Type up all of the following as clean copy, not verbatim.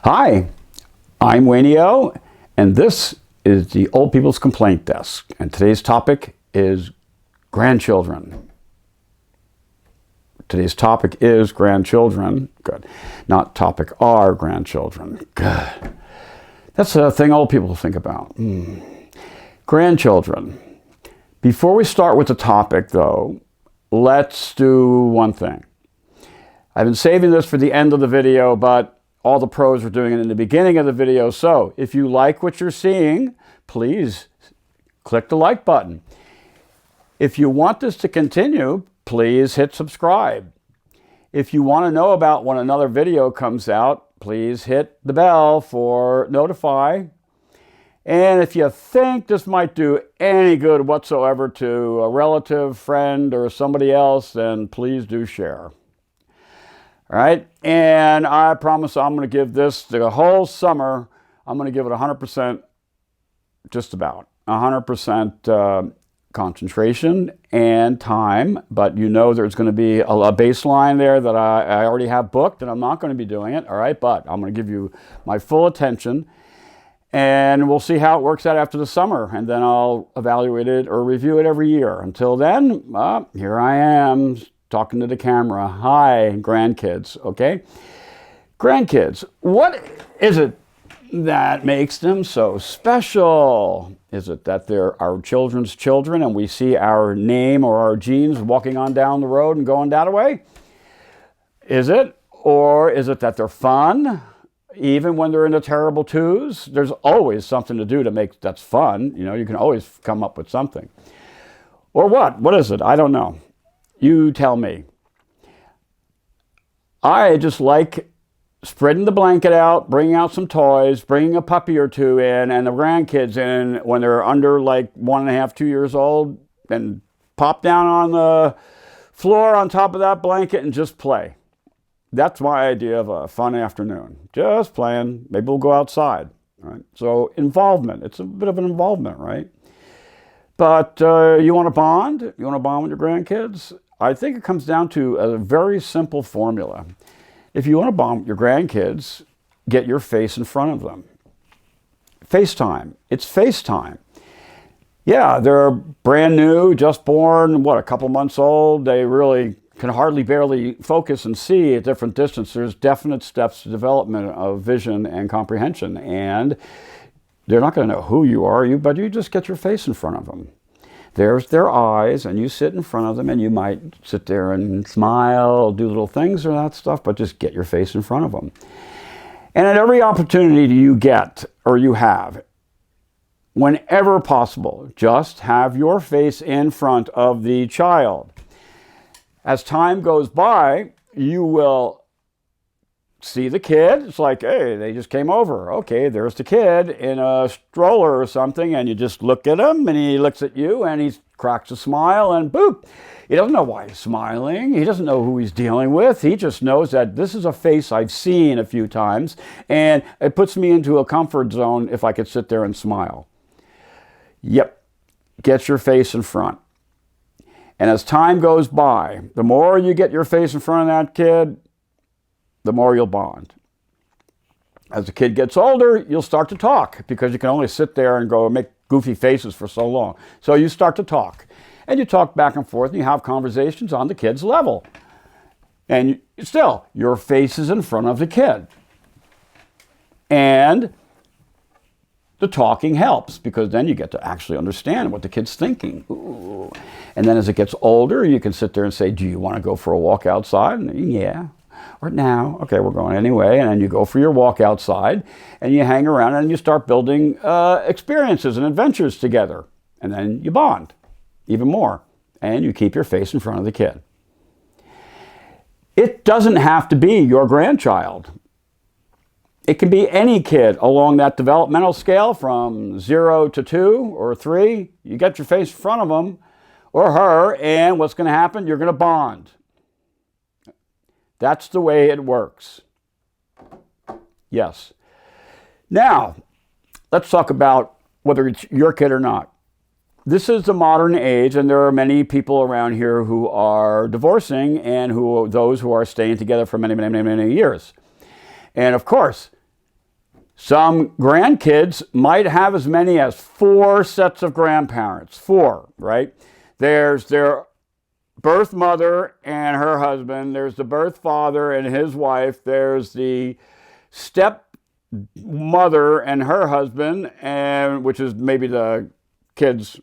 Hi, I'm Wayne O, and this is the Old People's Complaint Desk. And today's topic is grandchildren. Today's topic is grandchildren. Good. Not topic are grandchildren. Good. That's a thing old people think about. Grandchildren. Before we start with the topic, though, let's do one thing. I've been saving this for the end of the video, but all the pros are doing it in the beginning of the video. So if you like what you're seeing, please click the like button. If you want this to continue, please hit subscribe. If you want to know about when another video comes out, please hit the bell for notify. And if you think this might do any good whatsoever to a relative, friend, or somebody else, then please do share. All right, and I promise I'm going to give this the whole summer. I'm going to give it 100%, just about 100% concentration and time. But you know there's going to be a baseline there that I already have booked, and I'm not going to be doing it. All right, but I'm going to give you my full attention, and we'll see how it works out after the summer, and then I'll evaluate it or review it every year. Until then, here I am, talking to the camera. Hi, grandkids, okay? Grandkids, what is it that makes them so special? Is it that they're our children's children and we see our name or our genes walking on down the road and going that way? Is it? Or is it that they're fun? Even when they're in the terrible twos, there's always something to do to make that's fun. You know, you can always come up with something. Or what? What is it? I don't know. You tell me. I just like spreading the blanket out, bringing out some toys, bringing a puppy or two in, and the grandkids in when they're under like 1.5, 2 years old, and pop down on the floor on top of that blanket and just play. That's my idea of a fun afternoon. Just playing. Maybe we'll go outside. Right? So involvement. It's a bit of an involvement, right? But you want to bond? You want to bond with your grandkids? I think it comes down to a very simple formula. If you want to bond with your grandkids, get your face in front of them. FaceTime. It's FaceTime. Yeah, they're brand new, just born, a couple months old. They really can hardly barely focus and see at different distance. There's definite steps to development of vision and comprehension. And they're not going to know who you are, but you just get your face in front of them. There's their eyes, and you sit in front of them, and you might sit there and smile, do little things or that stuff, but just get your face in front of them. And at every opportunity you get, or you have, whenever possible, just have your face in front of the child. As time goes by, you will see the kid. It's like, hey, they just came over. Okay, there's the kid in a stroller or something, and you just look at him, and he looks at you, and he cracks a smile, and boop. He doesn't know why he's smiling. He doesn't know who he's dealing with. He just knows that this is a face I've seen a few times, and it puts me into a comfort zone if I could sit there and smile. Yep, get your face in front. And as time goes by, the more you get your face in front of that kid, the more you'll bond. As the kid gets older, you'll start to talk because you can only sit there and go make goofy faces for so long. So you start to talk. And you talk back and forth and you have conversations on the kid's level. And still, your face is in front of the kid. And the talking helps because then you get to actually understand what the kid's thinking. Ooh. And then as it gets older, you can sit there and say, do you want to go for a walk outside? And, yeah. Or now, okay, we're going anyway, and then you go for your walk outside, and you hang around, and you start building experiences and adventures together, and then you bond even more, and you keep your face in front of the kid. It doesn't have to be your grandchild. It can be any kid along that developmental scale from 0 to 2 or 3. You get your face in front of them or her, and what's going to happen? You're going to bond. That's the way it works. Yes. Now, let's talk about whether it's your kid or not. This is the modern age, and there are many people around here who are divorcing and those who are staying together for many, many, many, many years. And of course, Some grandkids might have as many as 4 sets of grandparents. 4, right? There's their birth mother and her husband. There's the birth father and his wife. There's the step mother and her husband, and which is maybe the kid's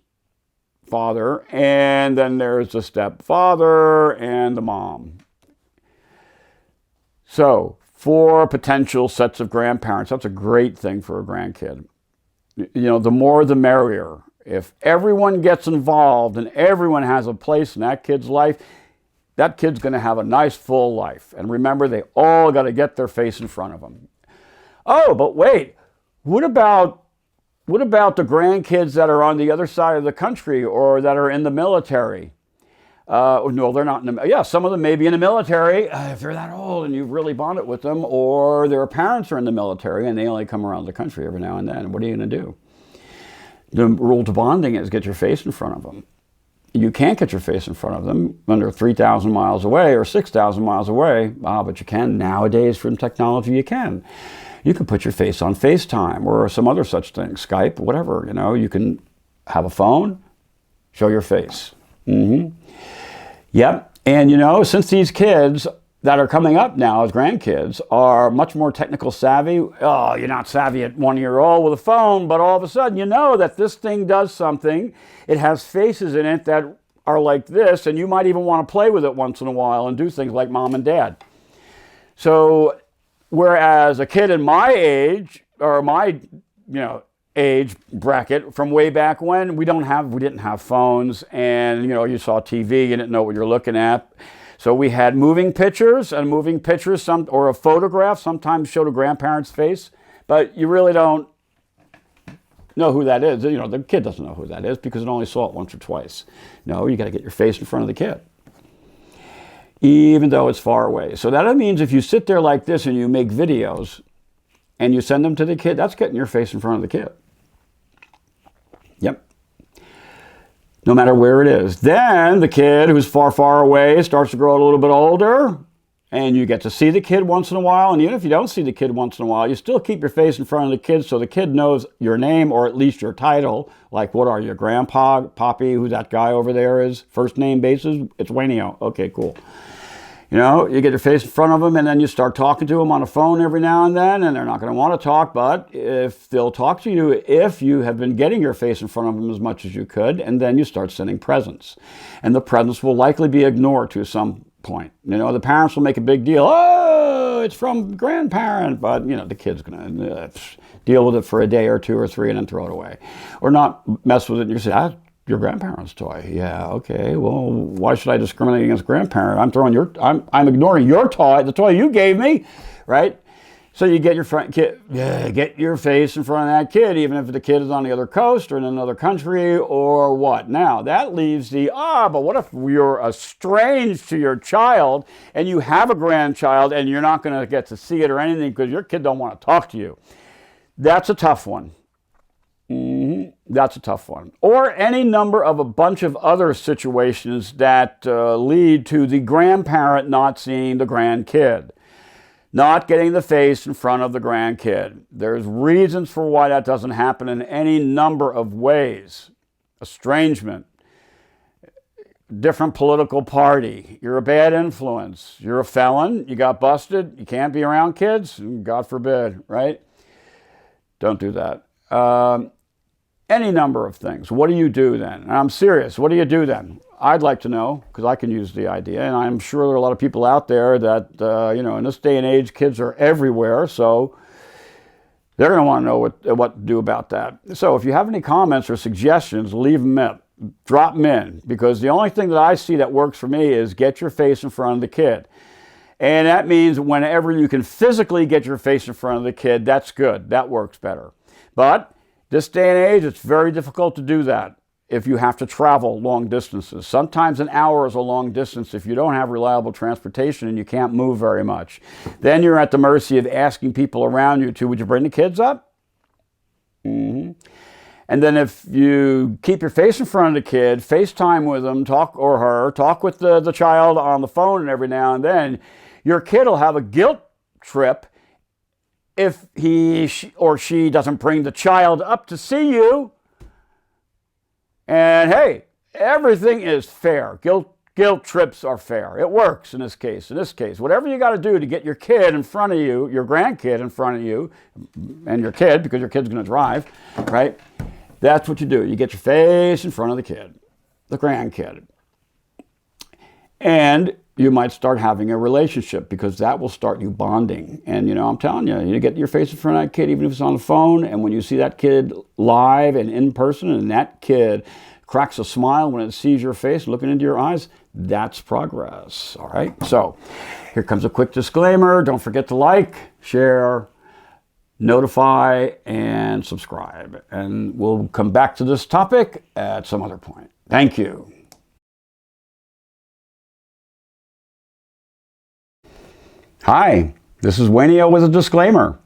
father. And then there's the stepfather and the mom. So 4 potential sets of grandparents. That's a great thing for a grandkid. You know, the more the merrier. If everyone gets involved and everyone has a place in that kid's life, that kid's going to have a nice full life. And remember, they all got to get their face in front of them. Oh, but wait, what about the grandkids that are on the other side of the country or that are in the military? No, they're not in the, yeah, some of them may be in the military if they're that old and you've really bonded with them, or their parents are in the military and they only come around the country every now and then. What are you going to do? The rule to bonding is get your face in front of them. You can't get your face in front of them when they're 3,000 miles away or 6,000 miles away. But you can nowadays from technology. You can put your face on FaceTime or some other such thing, Skype, whatever. You know, you can have a phone, show your face. Yep. And, you know, since these kids that are coming up now as grandkids are much more technical savvy, oh, you're not savvy at 1 year old with a phone, but all of a sudden you know that this thing does something. It has faces in it that are like this, and you might even want to play with it once in a while and do things like mom and dad. So whereas a kid in my age, or my, age bracket from way back when, we didn't have phones, and you saw TV, you didn't know what you're looking at. So we had moving pictures, and moving pictures, or a photograph sometimes showed a grandparent's face, but you really don't know who that is. The kid doesn't know who that is because it only saw it once or twice. No, you got to get your face in front of the kid, even though it's far away. So that means if you sit there like this and you make videos and you send them to the kid, that's getting your face in front of the kid. Yep. No matter where it is. Then the kid who's far, far away starts to grow a little bit older, and you get to see the kid once in a while. And even if you don't see the kid once in a while, you still keep your face in front of the kid so the kid knows your name, or at least your title. Like, what are you, Grandpa, Poppy, who that guy over there is? First name basis, it's Wayneo. Okay, cool. You get your face in front of them, and then you start talking to them on the phone every now and then, and they're not going to want to talk, but if they'll talk to you, if you have been getting your face in front of them as much as you could, and then you start sending presents. And the presents will likely be ignored to some point. The parents will make a big deal. Oh, it's from grandparent, but, the kid's going to deal with it for a day or 2 or 3 and then throw it away. Or not mess with it, and you say, your grandparent's toy. Yeah, okay. Well, why should I discriminate against grandparent? I'm ignoring your toy, the toy you gave me, right? So you get your get your face in front of that kid, even if the kid is on the other coast or in another country or what. Now that leaves but what if you're estranged to your child and you have a grandchild and you're not going to get to see it or anything because your kid don't want to talk to you? That's a tough one. That's a tough one. Or any number of a bunch of other situations that lead to the grandparent not seeing the grandkid, not getting the face in front of the grandkid. There's reasons for why that doesn't happen in any number of ways. Estrangement, different political party, you're a bad influence, you're a felon, you got busted, you can't be around kids, God forbid, right? Don't do that. Any number of things. What do you do then? And I'm serious. What do you do then? I'd like to know, because I can use the idea, and I'm sure there are a lot of people out there that, in this day and age, kids are everywhere, so they're going to want to know what to do about that. So if you have any comments or suggestions, leave them in. Drop them in, because the only thing that I see that works for me is get your face in front of the kid. And that means whenever you can physically get your face in front of the kid, that's good. That works better. But this day and age, it's very difficult to do that if you have to travel long distances. Sometimes an hour is a long distance if you don't have reliable transportation and you can't move very much. Then you're at the mercy of asking people around you would you bring the kids up? And then if you keep your face in front of the kid, FaceTime with them, talk with the child on the phone every now and then, your kid will have a guilt trip if he or she doesn't bring the child up to see you. And hey, everything is fair. Guilt trips are fair. It works in this case. In this case, whatever you got to do to get your kid in front of you, your grandkid in front of you, and your kid, because your kid's going to drive, right? That's what you do. You get your face in front of the kid, the grandkid. And you might start having a relationship, because that will start you bonding. And, I'm telling you, you get your face in front of that kid, even if it's on the phone, and when you see that kid live and in person, and that kid cracks a smile when it sees your face looking into your eyes, that's progress. All right? So here comes a quick disclaimer. Don't forget to like, share, notify, and subscribe. And we'll come back to this topic at some other point. Thank you. Hi, this is Waynio with a disclaimer.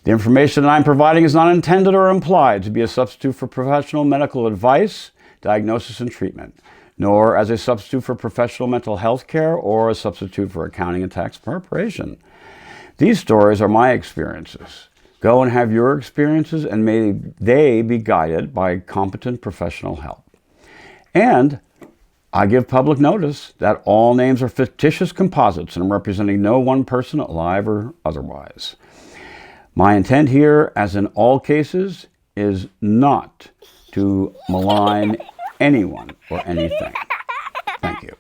The information that I'm providing is not intended or implied to be a substitute for professional medical advice, diagnosis, and treatment, nor as a substitute for professional mental health care or a substitute for accounting and tax preparation. These stories are my experiences. Go and have your experiences, and may they be guided by competent professional help. And I give public notice that all names are fictitious composites and I'm representing no one person, alive or otherwise. My intent here, as in all cases, is not to malign anyone or anything. Thank you.